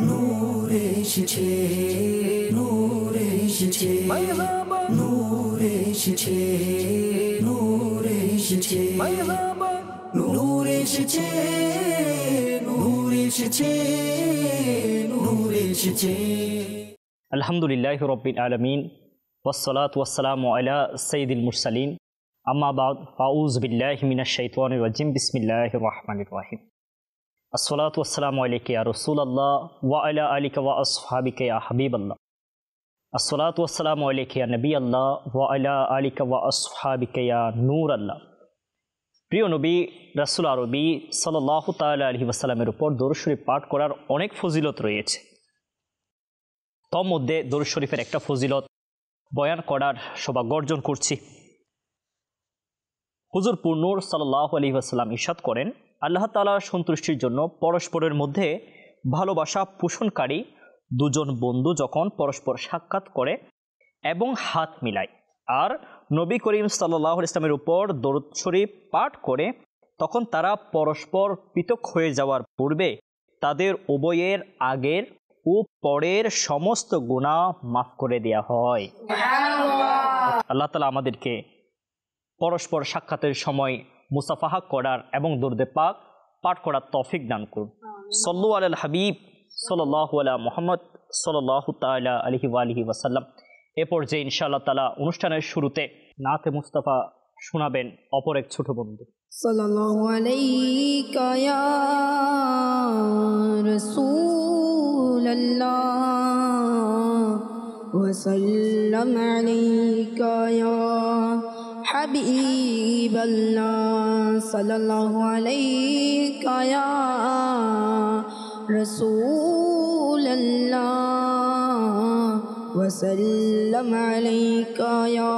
নূর এসেছে, নূর এসেছে, নূর এসেছে, নূর এসেছে, নূর এসেছে, নূর এসেছে, নূর এসেছে। আলহামদুলিল্লাহি রাব্বিল আলামিন ওয়াসসালাতু ওয়াসসালামু আলা সাইয়্যিদিল মুরসালিন আম্মা বা'দ ফাউযু বিল্লাহি মিনাশ শাইতানির রাজিম বিসমিল্লাহির রহমানির রহিম। আসসালাতু ওয়াসসালামু আলাইকা ইয়া রাসূলুল্লাহ ওয়া আলা আলিকা ওয়া আসহাবিকা ইয়া হাবিবাল্লাহ। আসসালাতু ওয়াসসালামু আলাইকা ইয়া নবিয়াল্লাহ ওয়া আলা আলিকা ওয়া আসহাবিকা ইয়া নূরাল্লাহ। প্রিয় নবী রাসূল আরবি সাল্লাল্লাহু তাআলা আলাইহি ওয়াসাল্লামের উপর দরুদ শরীফ পাঠ করার অনেক ফজিলত রয়েছে। তোর মধ্যে দরুদ শরীফের একটা ফজিলত বয়ান করার সৌভাগ্য অর্জন করছি। হুজুর নূর সাল্লাল্লাহু আলাইহি ওয়াসাল্লাম ইরশাদ করেন, আল্লাহ তাআলার সন্তুষ্টির জন্য পরস্পরের মধ্যে ভালোবাসা পোষণকারী দুজন বন্ধু যখন পরস্পর সাক্ষাৎ করে এবং হাত মিলায় আর নবী করিম সাল্লাল্লাহু আলাইহি ওয়াসাল্লামের উপর দরুদ শরীফ পাঠ করে, তখন তারা পরস্পর পৃথক হয়ে যাওয়ার পূর্বে তাদের উভয়ের আগের ও পরের সমস্ত গুনাহ মাফ করে দেয়া হয়। আল্লাহ তাআলা আমাদেরকে পরস্পর সাক্ষাতের সময় মুসাফাহা করার এবং দরুদে পাক পাঠ করার তৌফিক দান করুন। সাল্লু আলাল হাবিব সাল্লাল্লাহু আলা মুহাম্মদ সাল্লাল্লাহু তাআলা আলাইহি ওয়া আলিহি ওয়াসাল্লাম। এ পর্যায়ে ইনশাআল্লাহ তাআলা অনুষ্ঠানের শুরুতে নাতে মুস্তাফা শোনাবেন অপর এক ছোট বন্ধু। সাল্লাল্লাহু আলাইকা ইয়া রাসূলুল্লাহ ওয়া সাল্লাম আলাইকা ইয়া হাবিবাল্লাহ। সাল্লাল্লাহু আলাইকা ইয়া রাসূলুল্লাহ ওয়া সাল্লাম আলাইকা ইয়া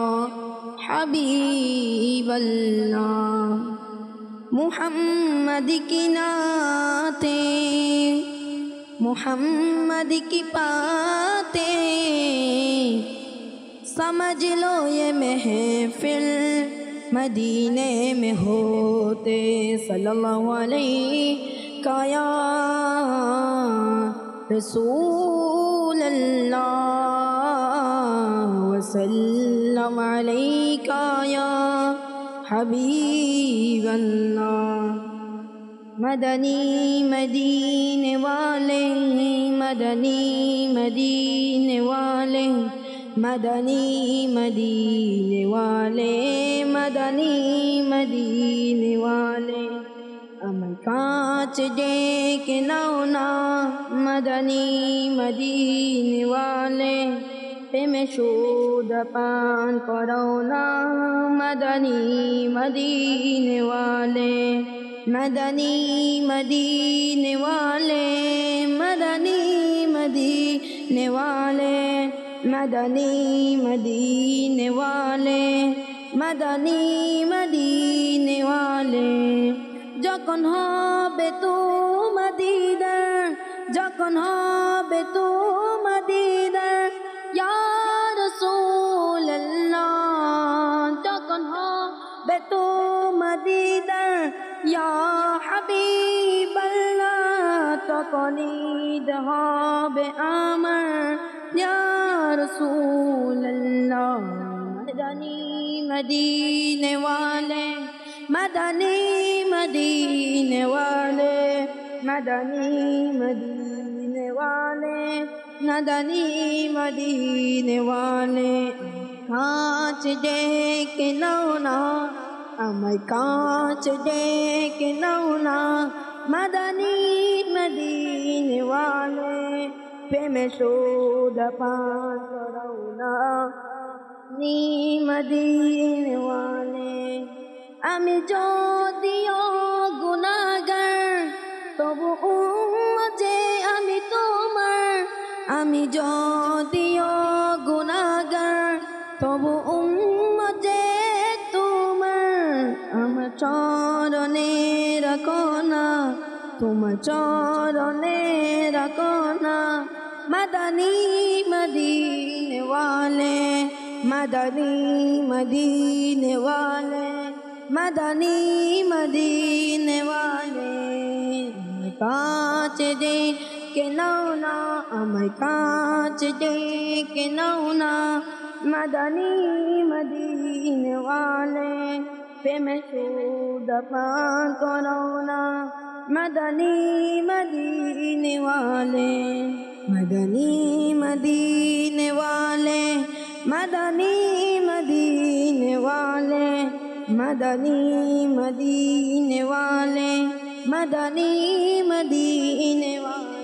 হাবিবাল্লাহ। मुहम्मद की नाते मुहम्मद की पाते समझ लो ये महफिल मदीने में होते। सल्लल्लाहु अलैका या रसूल अल्लाह व सल्लम अलैका या हबीब अल्लाह। मदनी मदीने वाले मदनी मदीने वाले मदनी मदीने वाले मदनी मदीने वाले अमर कांच देख नौना मदनी मदीने वाले में शोध पान करौना मदनी मदीने वाले मदनी मदीने वाले मदनी मदीने वाले मदनी मदीने वाले मदनी मदीने वाले। যখন হবে তোমার দিদার যখন হবে তোমার দিদার ইয়া রাসূলুল্লাহ যখন হবে তোমার দিদার ইয়া হাবিবাল্লাহ তখন ঈদ হবে আমার ইয়া রাসূলুল্লাহ। মদনী মদীনে वाले मदनी मदीने वाले मदनी मदीने वाले मदनी मदीने वाले कांच देख नौना अमर कांच देख नौना मदनी मदीने वाले पे में शोध पान करौना नी मदीने वाले। আমি যদিও গুনাহগার তবু উম্মতে আমি তোমার আমি যদিও গুনাহগার তবু উম্মতে তোমার আমার চরণে রাখো না তোমার চরণে রাখো না मदनी मदीने वाले मदनी मदीने वाले मदनी मदीने वाले कांच दे ডেকে নাও না আমার কাছে ডেকে নাও না মাদানী মদিনে ওয়ালে প্রেমে সুদ পান করাও না মাদানী মদিনে ওয়ালে মাদানী মদিনে ওয়ালে মাদানী মদিনে ওয়ালে মাদানী মদিনে ওয়ালে মাদানী মদিনে ওয়ালে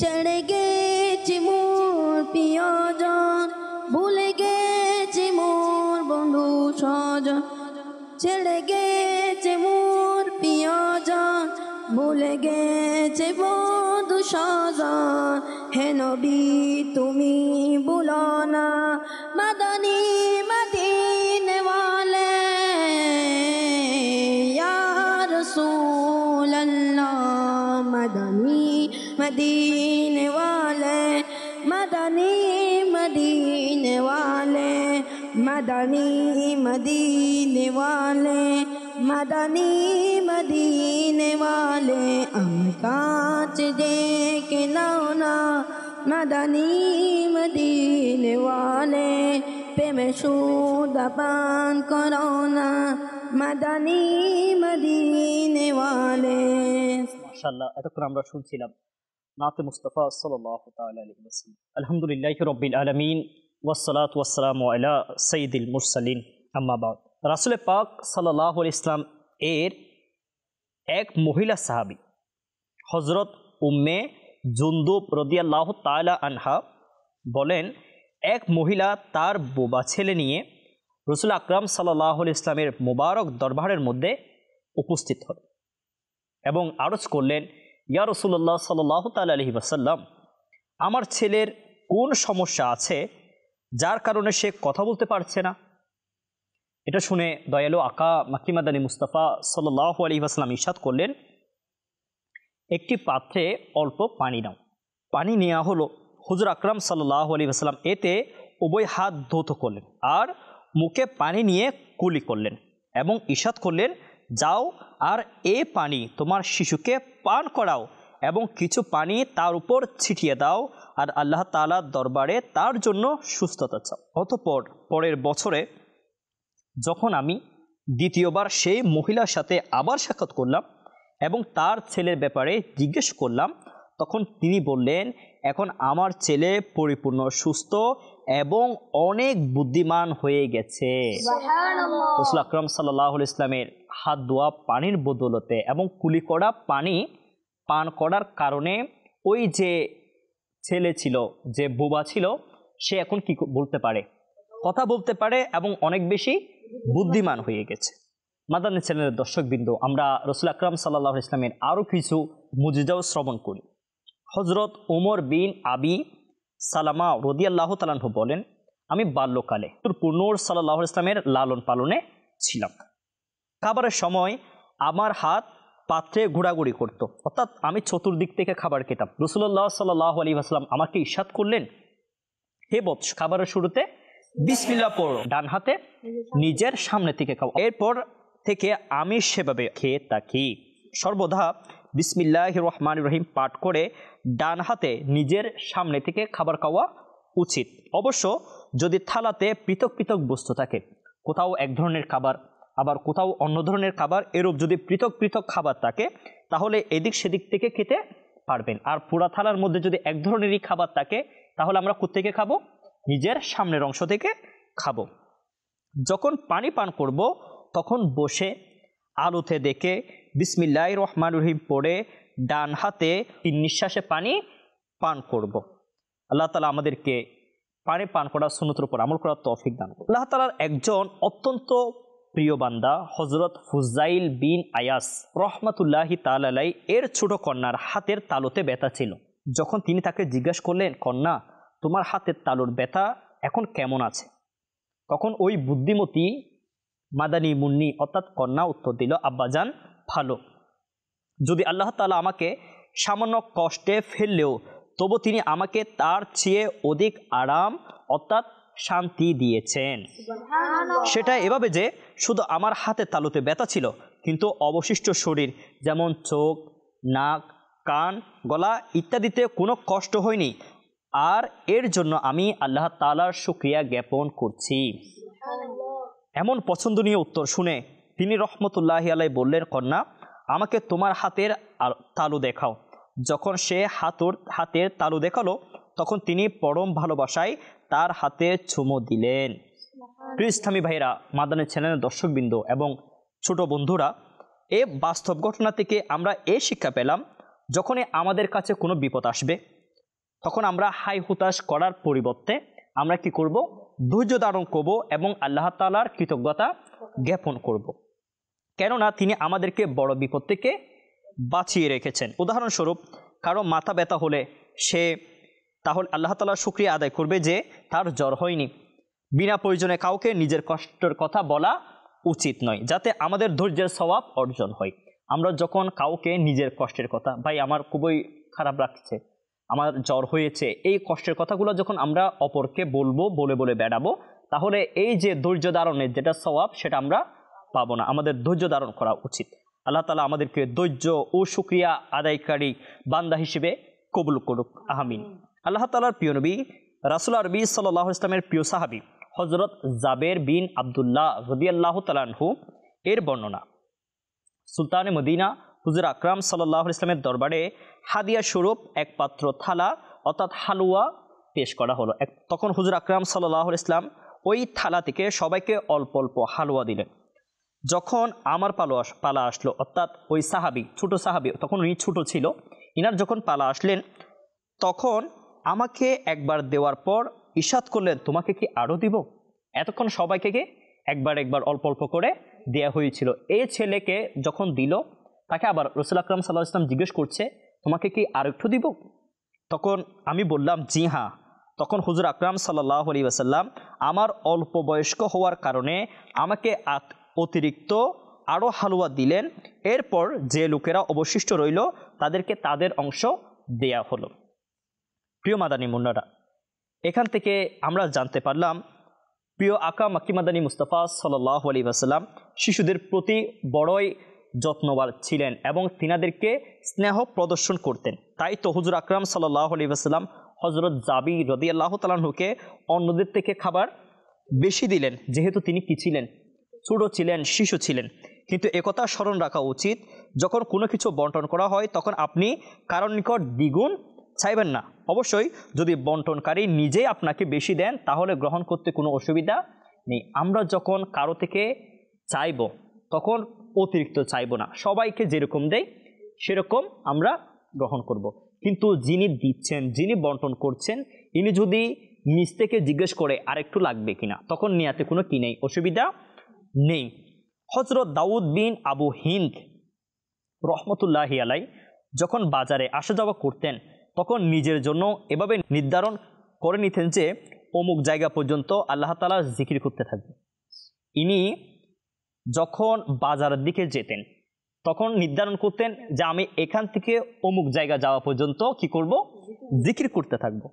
চড়ে গেছি মোর প্রিয়জন ভুলে গেছি মোর বন্ধু স্বজন ছেড়ে গেছে মোর প্রিয়জন ভুলে গেছে বন্ধু স্বজন হে নবী তুমি ভুলো না মাদানী মদিনে ওয়ালে ইয়া রাসূলুল্লাহ মাদানী মদিনে ওয়ালে মাদানী মদিনে ওয়ালে মাদানী মদিনে ওয়ালে মাদানী মদিনে ওয়ালে আমার কাছে ডেকে নাও না মাদানী মদিনে ওয়ালে প্রেমে সুদ পান করো না মাদানী মদিনে ওয়ালে। মাশাআল্লাহ, এতক্ষণ আমরা শুনছিলাম নাতে মুস্তাফা সাল্লাল্লাহু তাআলা আলাইহি ওয়াসাল্লাম। আলহামদুলিল্লাহি রাব্বিল আলামিন ওয়াসসালাতু ওয়াসসালামু আলা সাইয়্যিদিল মুরসালিন, আম্মা বাদ। রাসূল পাক সাল্লাল্লাহু আলাইহি ওয়াসাল্লাম এর এক মহিলা সাহাবী হযরত উম্মে জুনদুব রাদিয়াল্লাহু তাআলা আনহা বলেন, এক মহিলা তার বোবা ছেলে নিয়ে রাসূল আকরাম সাল্লাল্লাহু আলাইহি ওয়াসাল্লামের মোবারক দরবারের মধ্যে উপস্থিত হলেন এবং আরজ করলেন, ইয়া রাসূলুল্লাহ সাল্লাল্লাহু তাআলা আলাইহি ওয়াসাল্লাম, আমার ছেলের কোন সমস্যা আছে যার কারণে সে কথা বলতে পারছে না? এটা শুনে দয়ালু আকা মাক্কি মাদানী মুস্তাফা সাল্লাল্লাহু আলাইহি ওয়াসাল্লাম ইরশাদ করলেন, একটি পাত্রে অল্প পানি নাও। পানি নেওয়া হলো। হুজুর আকরাম সাল্লাল্লাহু আলাইহি ওয়াসাল্লাম এতে উভয় হাত ধৌত করলেন আর মুখে পানি নিয়ে কুলি করলেন এবং ইরশাদ করলেন, যাও আর এ পানি তোমার শিশুকে পান করাও এবং কিছু পানি তার উপর ছিটিয়ে দাও আর আল্লাহ তাআলার দরবারে তার জন্য সুস্থতা চাও। অতঃপর পরের বছরে যখন আমি দ্বিতীয়বার সেই মহিলার সাথে আবার সাক্ষাৎ করলাম এবং তার ছেলের ব্যাপারে জিজ্ঞেস করলাম, তখন তিনি বললেন, এখন আমার ছেলে পরিপূর্ণ সুস্থ এবং অনেক বুদ্ধিমান হয়ে গেছে। রাসূল আকরাম সাল্লাল্লাহু আলাইহি ওয়াসাল্লামের হাত ধোয়া পানির বদৌলতে এবং কুলি করা পানি পান করার কারণে ওই যে ছেলে ছিল, যে বোবা ছিল, সে এখন কি বলতে পারে? কথা বলতে পারে এবং অনেক বেশি বুদ্ধিমান হয়ে গেছে। মাদানী চ্যানেলের দর্শকবৃন্দ, আমরা রাসূল আকরাম সাল্লাল্লাহু আলাইহি ওয়াসাল্লামের আরও কিছু মুজিজাও শ্রবণ করি। হযরত ওমর বিন আবি সালামা রাদিয়াল্লাহু তাআলা আনহু বলেন, আমি বাল্যকালে নূর সাল্লাল্লাহু আলাইহি ওয়াসাল্লামের লালন পালনে ছিলাম। খাবারের সময় আমার হাত পাত্রে ঘোরাঘুরি করত, অর্থাৎ আমি চতুর্দিক থেকে খাবার খেতাম। রাসূলুল্লাহ সাল্লাল্লাহু আলাইহি ওয়াসাল্লাম আমাকে ইরশাদ করলেন, হে বৎস, খাবারের শুরুতে বিসমিল্লাহ পড়ো, ডান হাতে নিজের সামনে থেকে খাও। এরপর থেকে আমি সেভাবে খেয়ে থাকি। সর্বদা বিসমিল্লাহির রহমানির রহিম পাঠ করে ডান হাতে নিজের সামনে থেকে খাবার খাওয়া উচিত। অবশ্য যদি থালাতে পৃথক পৃথক বস্তু থাকে, কোথাও এক ধরনের খাবার আবার কোথাও অন্য ধরনের খাবার, এরূপ যদি পৃথক পৃথক খাবার থাকে তাহলে এদিক সেদিক থেকে খেতে পারবেন। আর পুরা থালার মধ্যে যদি এক ধরনেরই খাবার থাকে তাহলে আমরা কোত্থেকে খাবো? নিজের সামনের অংশ থেকে খাবো। যখন পানি পান করব তখন বসে আলোতে দেখে বিসমিল্লাহির রহমানির রহিম পড়ে ডান হাতে 3 নিঃশ্বাসে পানি পান করব। আল্লাহ তাআলা আমাদেরকে পানি পান করা সুন্নতের উপর আমল করার তৌফিক দান করুন। আল্লাহ তাআলার একজন অত্যন্ত প্রিয় বান্দা হযরত ফুজাইল বিন আয়াস রহমাতুল্লাহি তাআলা আলাইহি এর ছোট কন্যার হাতের তালুতে ব্যথা ছিল। যখন তিনি তাকে জিজ্ঞাসা করলেন, কন্যা, তোমার হাতের তালুর ব্যথা এখন কেমন আছে? তখন ওই বুদ্ধিমতী মাদানী মুন্নি অর্থাৎ কন্যা উত্তর দিল, আব্বাজান ভালো। যদি আল্লাহ তাআলা আমাকে সামান্য কষ্টে ফেললেও তবু তিনি আমাকে তার চেয়ে অধিক আরাম অর্থাৎ শান্তি দিয়েছেন। সেটা এভাবে যে শুধু আমার হাতের তালুতে ব্যথা ছিল, কিন্তু অবশিষ্ট শরীর যেমন চোখ, নাক, কান, গলা ইত্যাদিতে কোনো কষ্ট হয়নি, আর এর জন্য আমি আল্লাহ তাআলার শুকরিয়া জ্ঞাপন করছি। এমন পছন্দনীয় উত্তর শুনে তিনি রহমতুল্লাহি আলাইহি বললেন, কন্যা, আমাকে তোমার হাতের তালু দেখাও। যখন সে হাতের তালু দেখালো, তখন তিনি পরম ভালোবাসায় তার হাতে চুমু দিলেন। প্রিয় ইসলামী ভাইরা, মাদানী চ্যানেলের দর্শকবৃন্দ এবং ছোট বন্ধুরা, এই বাস্তব ঘটনা থেকে আমরা এই শিক্ষা পেলাম, যখনই আমাদের কাছে কোনো বিপদ আসবে, তখন আমরা হাই হুতাশ করার পরিবর্তে আমরা কি করব? ধৈর্য ধারণ করব এবং আল্লাহ তাআলার কৃতজ্ঞতা জ্ঞাপন করব। কেননা তিনি আমাদেরকে বড় বিপদ থেকে বাঁচিয়ে রেখেছেন। উদাহরণস্বরূপ, কারো মাথা ব্যথা হলে সে তাহলে আল্লাহ তাআলার শুকরিয়া আদায় করবে যে তার জ্বর হয়নি। বিনা প্রয়োজনে কাউকে নিজের কষ্টের কথা বলা উচিত নয়, যাতে আমাদের ধৈর্যের সওয়াব অর্জন হয়। আমরা যখন কাউকে নিজের কষ্টের কথা, ভাই আমার খুবই খারাপ লাগছে, আমার জ্বর হয়েছে, এই কষ্টের কথাগুলো যখন আমরা অপরকে বলবো, বলে বেড়াবো, তাহলে এই যে ধৈর্য ধারণের যেটা সওয়াব, সেটা আমরা পাবো না। আমাদের ধৈর্য ধারণ করা উচিত। আল্লাহ তাআলা আমাদেরকে ধৈর্য ও শুকরিয়া আদায়কারী বান্দা হিসেবে কবুল করুক, আমিন। আল্লাহ তাআলার প্রিয় নবী রাসূল আরবি সাল্লাল্লাহু আলাইহি ওয়াসাল্লামের প্রিয় সাহাবী হযরত জাবের বিন আব্দুল্লাহ রাদিয়াল্লাহু তাআলা আনহু এর বর্ণনা। সুলতানে মদিনা হুজুর আকরাম সাল্লাল্লাহু আলাইহি ওয়াসাল্লামের দরবারে হাদিয়া স্বরূপ এক পাত্র থালা অর্থাৎ হালুয়া পেশ করা হলো। তখন হুজুর আকরাম সাল্লাল্লাহু আলাইহি ওয়াসাল্লাম ওই থালা থেকে সবাইকে অল্প অল্প হালুয়া দিলেন। যখন আমার পালা আসলো, অর্থাৎ ওই সাহাবী, ছোট সাহাবী, তখন উনি ছোট ছিল, ইনার যখন পালা আসলেন, তখন আমাকে একবার দেওয়ার পর ইরশাদ করলেন, তোমাকে কি আরও দিব? এতক্ষণ সবাইকে একবার অল্প অল্প করে দেয়া হয়েছিল। এই ছেলেকে যখন দিল, তাকে আবার রাসূল আকরাম সাল্লাল্লাহু আলাইহি ওয়াসাল্লাম জিজ্ঞেস করছে, তোমাকে কি আরেকটু দিব? তখন আমি বললাম, জি হ্যাঁ। তখন হুজুর আকরাম সাল্লাল্লাহু আলাইহি ওয়াসাল্লাম আমার অল্প বয়স্ক হওয়ার কারণে আমাকে অতিরিক্ত আরও হালুয়া দিলেন। এরপর যে লোকেরা অবশিষ্ট রইল, তাদেরকে তাদের অংশ দেয়া হলো। প্রিয় মাদানী মুন্নারা, এখান থেকে আমরা জানতে পারলাম প্রিয় আকা মাক্কি মাদানী মুস্তাফা সাল্লাল্লাহু আলাইহি ওয়াসাল্লাম শিশুদের প্রতি বড়ই যত্নবান ছিলেন এবং তিনাদেরকে স্নেহ প্রদর্শন করতেন। তাই তো হুজুর আকরাম সাল্লাল্লাহু আলাইহি ওয়াসাল্লাম হযরত জাবির রাদিয়াল্লাহু তাআলা আনহুকে অন্যদের থেকে খাবার বেশি দিলেন, যেহেতু তিনি কি ছিলেন? ছোট ছিলেন, শিশু ছিলেন। কিন্তু একথা স্মরণ রাখা উচিত, যখন কোনো কিছু বন্টন করা হয়, তখন আপনি কারোর নিকট দ্বিগুণ চাইবেন না। অবশ্যই যদি বন্টনকারী নিজেই আপনাকে বেশি দেন, তাহলে গ্রহণ করতে কোনো অসুবিধা নেই। আমরা যখন কারো থেকে চাইব, তখন অতিরিক্ত চাইব না, সবাইকে যেরকম দেয় সেরকম আমরা গ্রহণ করব। কিন্তু যিনি দিচ্ছেন, যিনি বন্টন করছেন, ইনি যদি নিজ থেকে জিজ্ঞেস করে আরেকটু লাগবে কিনা, তখন নিয়াতে কোনো কি নেই, অসুবিধা নেই। হযরত দাউদ বিন আবু হিন্দ রহমতুল্লাহি আলাই যখন বাজারে আসা যাওয়া করতেন, তখন নিজের জন্য এভাবে নির্ধারণ করে নিতেন যে অমুক জায়গা পর্যন্ত আল্লাহ তাআলার জিকির করতে থাকবে। ইনি যখন বাজারের দিকে যেতেন, তখন নির্ধারণ করতেন যে আমি এখান থেকে অমুক জায়গা যাওয়া পর্যন্ত কি করব? জিকির করতে থাকব।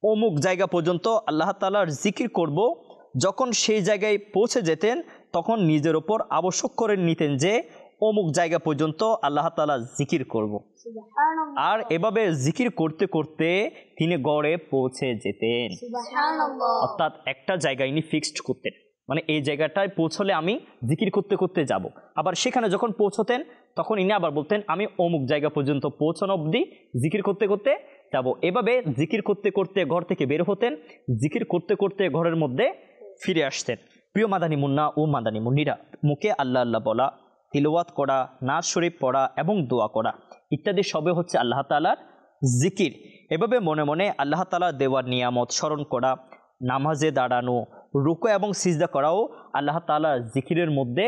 অমুক জায়গা পর্যন্ত আল্লাহ তাআলার জিকির করব। যখন সেই জায়গায় পৌঁছে যেতেন, তখন নিজের ওপর আবশ্যক করে নিতেন যে অমুক জায়গা পর্যন্ত আল্লাহ তাআলা জিকির করব। আর এভাবে জিকির করতে করতে তিনি গড়ে পৌঁছে যেতেন। অর্থাৎ একটা জায়গায় ইনি ফিক্সড করতেন, মানে এই জায়গাটায় পৌঁছলে আমি জিকির করতে করতে যাব। আবার সেখানে যখন পৌঁছতেন, তখন ইনি আবার বলতেন আমি অমুক জায়গা পর্যন্ত পৌঁছানো অবধি জিকির করতে করতে যাব। এভাবে জিকির করতে করতে ঘর থেকে বের হতেন, জিকির করতে করতে ঘরের মধ্যে ফিরে আসতেন। প্রিয় মাদানী মুন্না ও মাদানী মুন্নিরা, মুখে আল্লাহ আল্লাহ বলা, তিলাওয়াত করা, নাজ শরীফ পড়া এবং দোয়া করা ইত্যাদি সবে হচ্ছে আল্লাহ তাআলার জিকির। এভাবে মনে মনে আল্লাহ তাআলার দেওয়ার নিয়ামত স্মরণ করা, নামাজে দাঁড়ানো, রুকু এবং সিজদা করাও আল্লাহ তাআলার জিকিরের মধ্যে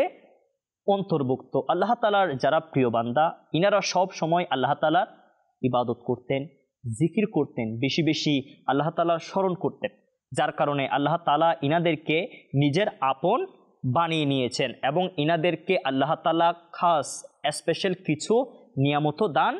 অন্তর্ভুক্ত। আল্লাহ তাআলার যারা প্রিয় বান্দা, ইনারা সব সময় আল্লাহ তাআলার ইবাদত করতেন, জিকির করতেন, বেশি বেশি আল্লাহ তাআলার স্মরণ করতেন, যার কারণে আল্লাহ তাআলা ইনাদেরকে নিজের আপন বানিয়ে নিয়েছেন এবং ইনাদেরকে আল্লাহ তাআলা খাস স্পেশাল কিছু নিয়ামত দান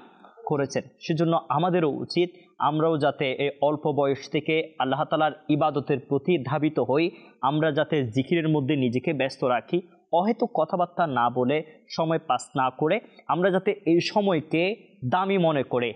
করেছেন। সেজন্য আমাদেরও উচিত আমরাও যাতে এই অল্প বয়স থেকে আল্লাহ তাআলার ইবাদতের প্রতি ধাবিত হই, আমরা যাতে জিকিরের মধ্যে নিজেকে ব্যস্ত রাখি, অহেতুক কথাবার্তা না বলে, সময় পাস না করে আমরা যাতে এই সময়কে দামি মনে করে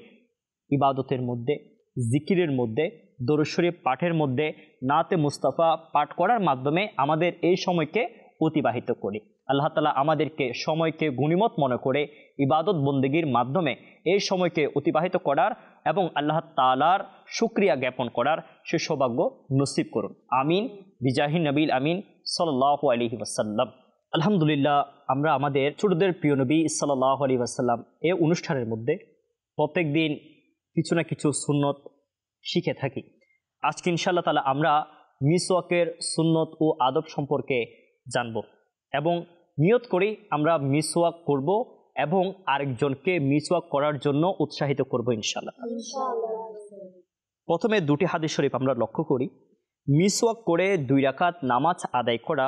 ইবাদতের মধ্যে, জিকিরের মধ্যে, দরুদ শরীফ পাঠের মধ্যে, নাতে মুস্তাফা পাঠ করার মাধ্যমে আমাদের এই সময়কে অতিবাহিত করি। আল্লাহ তাআলা আমাদেরকে সময়কে গনিমত মনে করে ইবাদত বন্দেগীর মাধ্যমে এই সময়কে অতিবাহিত করার এবং আল্লাহ তাআলার শুকরিয়া জ্ঞাপন করার সে সৌভাগ্য নসিব করুন। আমিন বিজাহি নবীল আমিন সাল্লাল্লাহু আলাইহি ওয়াসাল্লাম। আলহামদুলিল্লাহ, আমরা আমাদের ছোটদের প্রিয় নবী সাল্লাল্লাহু আলাইহি ওয়াসাল্লাম এই অনুষ্ঠানের মধ্যে প্রত্যেক দিন কিছু না কিছু সুন্নত শিখে থাকি। আজকে ইনশাআল্লাহ তাআলা আমরা মিসওয়াকের সুন্নত ও আদব সম্পর্কে জানব এবং নিয়ত করি আমরা মিসওয়াক করব এবং আরেকজনকে মিসওয়াক করার জন্য উৎসাহিত করব ইনশাআল্লাহ। প্রথমে দুটি হাদিস শরীফ আমরা লক্ষ্য করি। মিসওয়াক করে 2 রাকাত নামাজ আদায় করা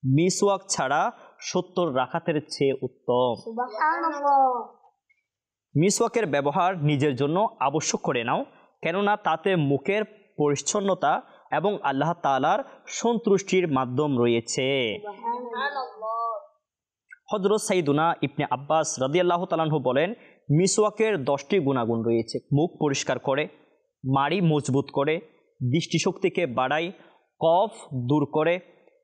মিসওয়াক ছাড়া 70 রাকাতের চেয়ে উত্তম। মিসওয়াকের ব্যবহার নিজের জন্য আবশ্যক করে নাও, কেননা তাতে মুখের পরিচ্ছন্নতা এবং আল্লাহ তাআলার সন্তুষ্টির মাধ্যম রয়েছে। হযরত সাইয়্যিদুনা ইবনে আব্বাস রাদিয়াল্লাহু তাআলা আনহু বলেন, মিসওয়াকের 10টি গুণাগুণ রয়েছে। মুখ পরিষ্কার করে, মাড়ি মজবুত করে, দৃষ্টিশক্তিকে বাড়ায়, কফ দূর করে,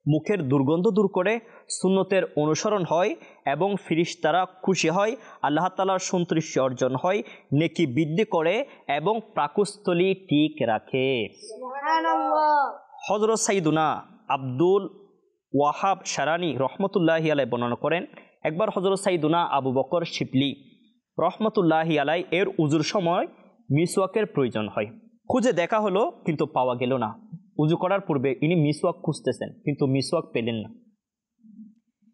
মুখের দুর্গন্ধ দূর করে, সুন্নতের অনুসরণ হয় এবং ফেরেশতারা খুশি হয়, আল্লাহ তাআলার সন্তুষ্টি অর্জন হয়, নেকি বৃদ্ধি করে এবং পাকস্থলী ঠিক রাখে। হযরত সাইয়্যিদুনা আব্দুল ওয়াহাব শারানি রহমতুল্লাহি আলাইহি বর্ণনা করেন, একবার হযরত সাইয়্যিদুনা আবু বকর শিবলি রহমতুল্লাহি আলাইহি এর উজুর সময় মিসওয়াকের প্রয়োজন হয়। খুঁজে দেখা হলো কিন্তু পাওয়া গেল না। উজু করার পূর্বে ইনি মিসওয়াক খুঁজতেছেন কিন্তু মিসওয়াক পেলেন না।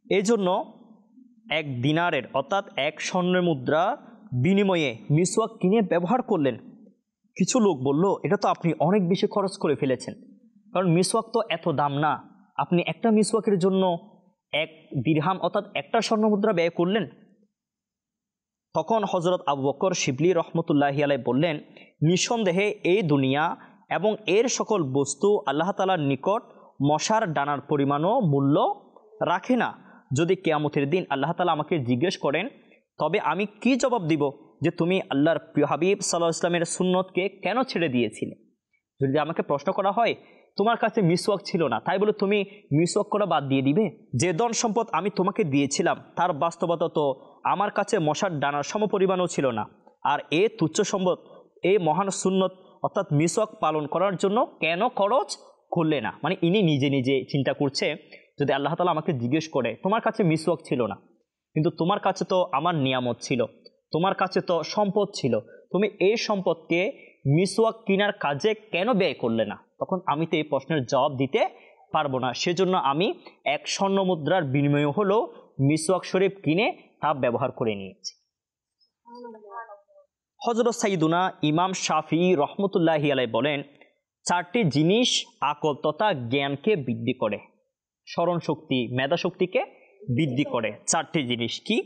এই জন্য 1 দিনারের অর্থাৎ 1 স্বর্ণের মুদ্রা বিনিময়ে মিসওয়াক কিনে ব্যবহার করলেন। কিছু লোক বলল, এটা তো আপনি অনেক বেশি খরচ করে ফেলেছেন, কারণ মিসওয়াক তো এত দাম না, আপনি একটা মিসওয়াকের জন্য 1 দিরহাম অর্থাৎ একটা স্বর্ণ মুদ্রা ব্যয় করলেন। তখন হযরত আবু বকর শিবলি রহমতুল্লাহি আলাইহি বললেন, নিঃসন্দেহে এই দুনিয়া এবং এর সকল বস্তু আল্লাহ তাআলার নিকট মশার ডানার পরিমাণও মূল্য রাখে না। যদি কিয়ামতের দিন আল্লাহ তাআলা আমাকে জিজ্ঞেস করেন, তবে আমি কি জবাব দিব যে তুমি আল্লাহর প্রিয় হাবিব সাল্লাল্লাহু আলাইহি ওয়াসাল্লামের সুন্নতকে কেন ছেড়ে দিয়েছিলে? যদি আমাকে প্রশ্ন করা হয়, তোমার কাছে মিসওয়াক ছিল না তাই বলে তুমি মিসওয়াক করা বাদ দিয়ে দিবে? যে ধন সম্পদ আমি তোমাকে দিয়েছিলাম তার বাস্তবতা তো আমার কাছে মশার ডানার সমপরিমাণও ছিল না, আর এ তুচ্ছ সম্পদ এই মহান সুন্নত অর্থাৎ মিসওয়াক পালন করার জন্য কেন খরচ করলে না? মানে ইনি নিজে নিজে চিন্তা করছে, যদি আল্লাহ তাআলা আমাকে জিজ্ঞেস করে তোমার কাছে মিসওয়াক ছিল না, কিন্তু তোমার কাছে তো আমার নিয়ামত ছিল, তোমার কাছে তো সম্পদ ছিল, তুমি এই সম্পদকে মিসওয়াক কেনার কাজে কেন ব্যয় করলে না? তখন আমি তো এই প্রশ্নের জবাব দিতে পারবো না। সেজন্য আমি 1 স্বর্ণ মুদ্রার বিনিময়ে হলো মিসওয়াক শরীফ কিনে তা ব্যবহার করে নিয়েছি। হযরত সাইয়্যিদুনা ইমাম শাফিঈ রহমতুল্লাহি আলাইহি বলেন, 4টি জিনিস আকল তথা জ্ঞানকে বৃদ্ধি করে, স্মরণ শক্তি, মেধা শক্তিকে বৃদ্ধি করে। 4টি জিনিস কি?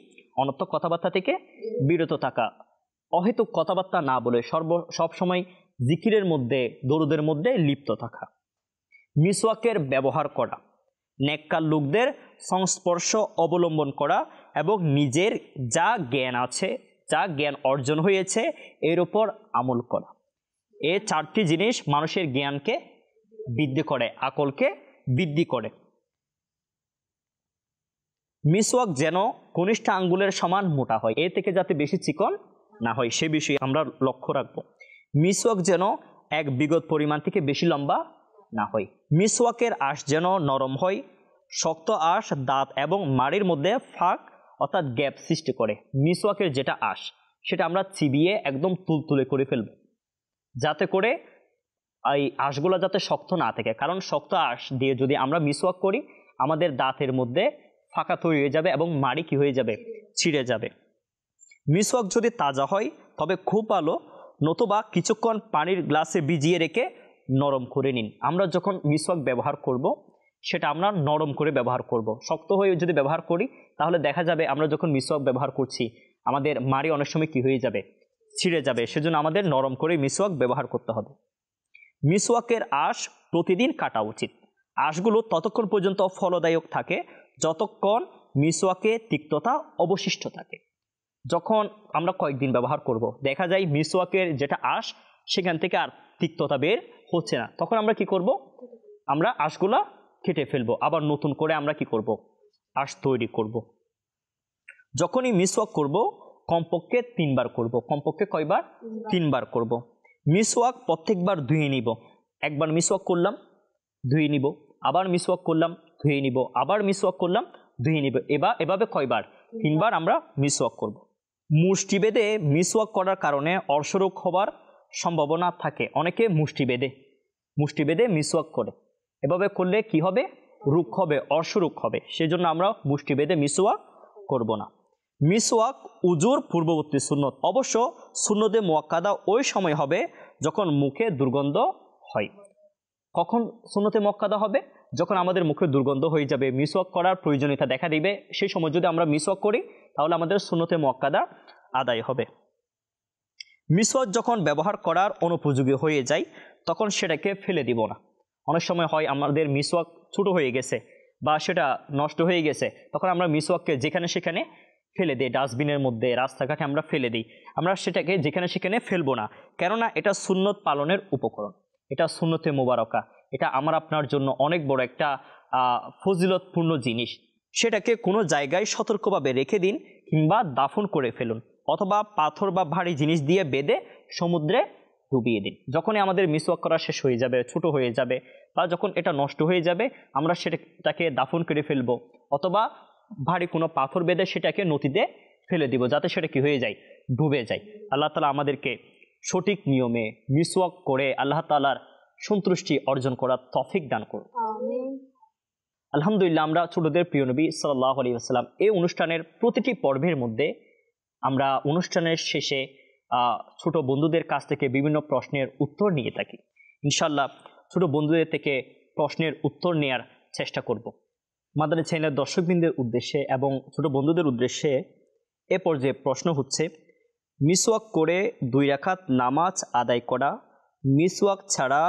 অনর্থক কথাবার্তা থেকে বিরত থাকা, অহেতুক কথাবার্তা না বলে সব সময় জিকিরের মধ্যে, দরুদের মধ্যে লিপ্ত থাকা, মিসওয়াকের ব্যবহার করা, নেককার লোকদের সংস্পর্শ অবলম্বন করা এবং নিজের যা জ্ঞান আছে, যা জ্ঞান অর্জন হয়েছে এর উপর আমল করা। এই 4টি জিনিস মানুষের জ্ঞানকে বৃদ্ধি করে, আকলকে বৃদ্ধি করে। মিসওয়াক যেন কনিষ্ঠ আঙ্গুলের সমান মোটা হয়, এর থেকে যাতে বেশি চিকন না হয় সে বিষয়ে আমরা লক্ষ্য রাখবো। মিসওয়াক যেন 1 বিগত পরিমাণ থেকে বেশি লম্বা না হয়। মিসওয়াকের আঁশ যেন নরম হয়। শক্ত আঁশ দাঁত এবং মাড়ির মধ্যে ফাঁক অর্থাৎ গ্যাপ সৃষ্টি করে। মিসওয়াকের যেটা আঁশ সেটা আমরা চিবিয়ে একদম তুলতুলে করে ফেলব, যাতে করে এই আঁশগুলো যাতে শক্ত না থাকে, কারণ শক্ত আঁশ দিয়ে যদি আমরা মিসওয়াক করি আমাদের দাঁতের মধ্যে ফাঁকা তৈরি হয়ে যাবে এবং মাড়ি কি হয়ে যাবে, ছিঁড়ে যাবে। মিসওয়াক যদি তাজা হয় তবে খুব ভালো, নতুবা কিছুক্ষণ পানির গ্লাসে ভিজিয়ে রেখে নরম করে নিন। আমরা যখন মিসওয়াক ব্যবহার করব সেটা আমরা নরম করে ব্যবহার করব। শক্ত হয়ে যদি ব্যবহার করি তাহলে দেখা যাবে আমরা যখন মিসওয়াক ব্যবহার করছি আমাদের মাড়ি অনেক সময় কি হয়ে যাবে, ছিঁড়ে যাবে। সেজন্য আমাদের নরম করে মিসওয়াক ব্যবহার করতে হবে। মিসওয়াকের আঁশ প্রতিদিন কাটা উচিত। আঁশগুলো ততক্ষণ পর্যন্ত ফলদায়ক থাকে যতক্ষণ মিসওয়াকে তিক্ততা অবশিষ্ট থাকে। যখন আমরা কয়েকদিন ব্যবহার করব, দেখা যায় মিসওয়াকের যেটা আঁশ সেখান থেকে আর তিক্ততা বের হচ্ছে না, তখন আমরা কি করব, আমরা আঁশগুলা কেটে ফেলবো, আবার নতুন করে আমরা কি করব, আঁশ তৈরি করব। যখনই মিসওয়াক করব কমপক্ষে 3 বার করব। কমপক্ষে কয়বার? 3 বার করব। মিসওয়াক প্রত্যেকবার ধুয়ে নিব। একবার মিসওয়াক করলাম, ধুয়ে নিব, আবার মিসওয়াক করলাম, ধুয়ে নিব, আবার মিসওয়াক করলাম, ধুয়ে নিব। এভাবে কয়বার? 3 বার আমরা মিসওয়াক করব। মুষ্টি বেঁধে মিসওয়াক করার কারণে অর্শরোগ হবার সম্ভাবনা থাকে। অনেকে মুষ্টি বেঁধে মিসওয়াক করে। এভাবে করলে কি হবে? রোগ হবে, অর্শরোগ হবে। সেজন্য আমরা মুষ্টি বেঁধে মিসওয়াক করব না। মিসওয়াক উজুর পূর্ববর্তী সুন্নত। অবশ্য সুন্নতে মুআক্কাদা ওই সময় হবে যখন মুখে দুর্গন্ধ হয়। কখন সুন্নতে মুআক্কাদা হবে? যখন আমাদের মুখে দুর্গন্ধ হয়ে যাবে, মিসওয়াক করার প্রয়োজনীয়তা দেখা দিবে, সেই সময় যদি আমরা মিসওয়াক করি তাহলে আমাদের সুন্নতে মুআক্কাদা আদায় হবে। মিসওয়াক যখন ব্যবহার করার অনুপযোগী হয়ে যায় তখন সেটাকে ফেলে দিব না। অনেক সময় হয় আমাদের মিসওয়াক ছোট হয়ে গেছে বা সেটা নষ্ট হয়ে গেছে, তখন আমরা মিসওয়াককে যেখানে সেখানে ফেলে দিই, ডাস্টবিনের মধ্যে, রাস্তাঘাটে আমরা ফেলে দিই। আমরা সেটাকে যেখানে সেখানে ফেলবো না, কেননা এটা সুন্নত পালনের উপকরণ, এটা সুন্নতে মুবারকা, এটা আমার আপনার জন্য অনেক বড় একটা ফজিলতপূর্ণ জিনিস। সেটাকে কোনো জায়গায় সতর্কভাবে রেখে দিন কিংবা দাফন করে ফেলুন, অথবা পাথর বা ভারী জিনিস দিয়ে বেঁধে সমুদ্রে ডুবিয়ে দিন। যখনই আমাদের মিসওয়াক করা শেষ হয়ে যাবে, ছোট হয়ে যাবে, বা যখন এটা নষ্ট হয়ে যাবে, আমরা সেটাকে দাফন করে ফেলবো, অথবা ভারী কোনো পাথর বেঁধে সেটাকে নদীতে ফেলে দিব, যাতে সেটা কি হয়ে যায়, ডুবে যায়। আল্লাহ তাআলা আমাদেরকে সঠিক নিয়মে মিসওয়াক করে আল্লাহ তাআলার সন্তুষ্টি অর্জন করার তৌফিক দান করুন। আলহামদুলিল্লাহ, আমরা ছোটদের প্রিয় নবী সাল্লাল্লাহু আলাইহি ওয়াসাল্লাম এই অনুষ্ঠানের প্রতিটি পর্বের মধ্যে আমরা অনুষ্ঠানের শেষে ছোট বন্ধুদের কাছ থেকে বিভিন্ন প্রশ্নের উত্তর নিয়ে থাকি। ইনশাআল্লাহ ছোট বন্ধুদের থেকে প্রশ্নের উত্তর নেওয়ার চেষ্টা করব। মাদানী চ্যানেলের দর্শকবৃন্দের উদ্দেশ্যে এবং ছোট বন্ধুদের উদ্দেশ্যে এ পর্যায়ে প্রশ্ন হচ্ছে, মিসওয়াক করে 2 রাকাত নামাজ আদায় করা মিসওয়াক ছাড়া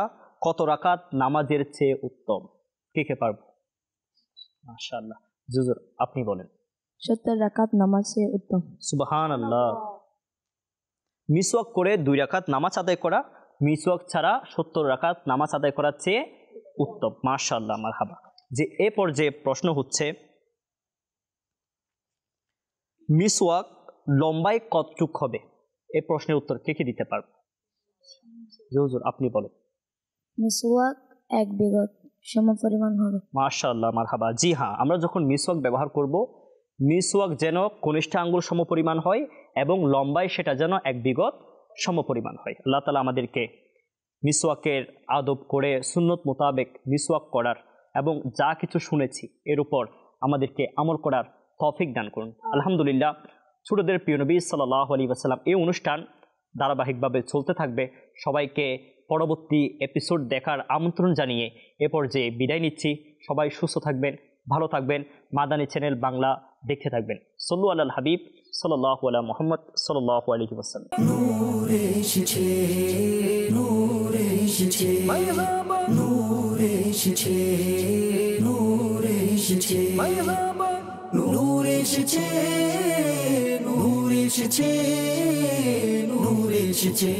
কত রাকাত নামাজের চেয়ে উত্তম? কে পারব? মাশাআল্লাহ, হুজুর আপনি বলেন। 70 রাকাত নামাজ চেয়ে উত্তম। সুবহানাল্লাহ। মিসওয়াক করে 2 রাকাত নামাজ আদায় করা মিসওয়াক ছাড়া 70 রাকাত নামাজ আদায় করার চেয়ে উত্তম। মাশাআল্লাহ, মারহাবা। যে এ পর্যায়ে প্রশ্ন হচ্ছে, মিসওয়াক লম্বায় কতটুক হবে? এই প্রশ্নের উত্তর কে দিতে পারবে? হুজুর আপনি বলেন। মিসওয়াক 1 বিগত সমপরিমাণ হবে। মাশাআল্লাহ, মারহাবা। জি হ্যাঁ, আমরা যখন মিসওয়াক ব্যবহার করব, মিসওয়াক যেন কনিষ্ঠ আঙ্গুল সমপরিমাণ হয় এবং লম্বায় সেটা যেন 1 বিগত সমপরিমাণ হয়। আল্লাহ তাআলা আমাদেরকে মিসওয়াকের আদব করে সুন্নত মোতাবেক মিসওয়াক করার এবং যা কিছু শুনেছি এর উপর আমাদেরকে আমল করার তৌফিক দান করুন। আলহামদুলিল্লাহ, ছোটদের প্রিয় নবী সাল্লাল্লাহু আলাইহি ওয়াসাল্লাম এই অনুষ্ঠান ধারাবাহিকভাবে চলতে থাকবে। সবাইকে পরবর্তী এপিসোড দেখার আমন্ত্রণ জানিয়ে এ পর্যায়ে বিদায় নিচ্ছি। সবাই সুস্থ থাকবেন, ভালো থাকবেন, মাদানী চ্যানেল বাংলা দেখতে থাকবেন। সল্লু আলাল হাবিব সাল্লাল্লাহু আলা মুহাম্মদ সাল্লাল্লাহু আলাইহি ওয়াসাল্লাম। নূর এসেছে, নূর এসেছে, নূর এসেছে, নূর এসেছে, নূর এসেছে, নূর এসেছে, নূর এসেছে।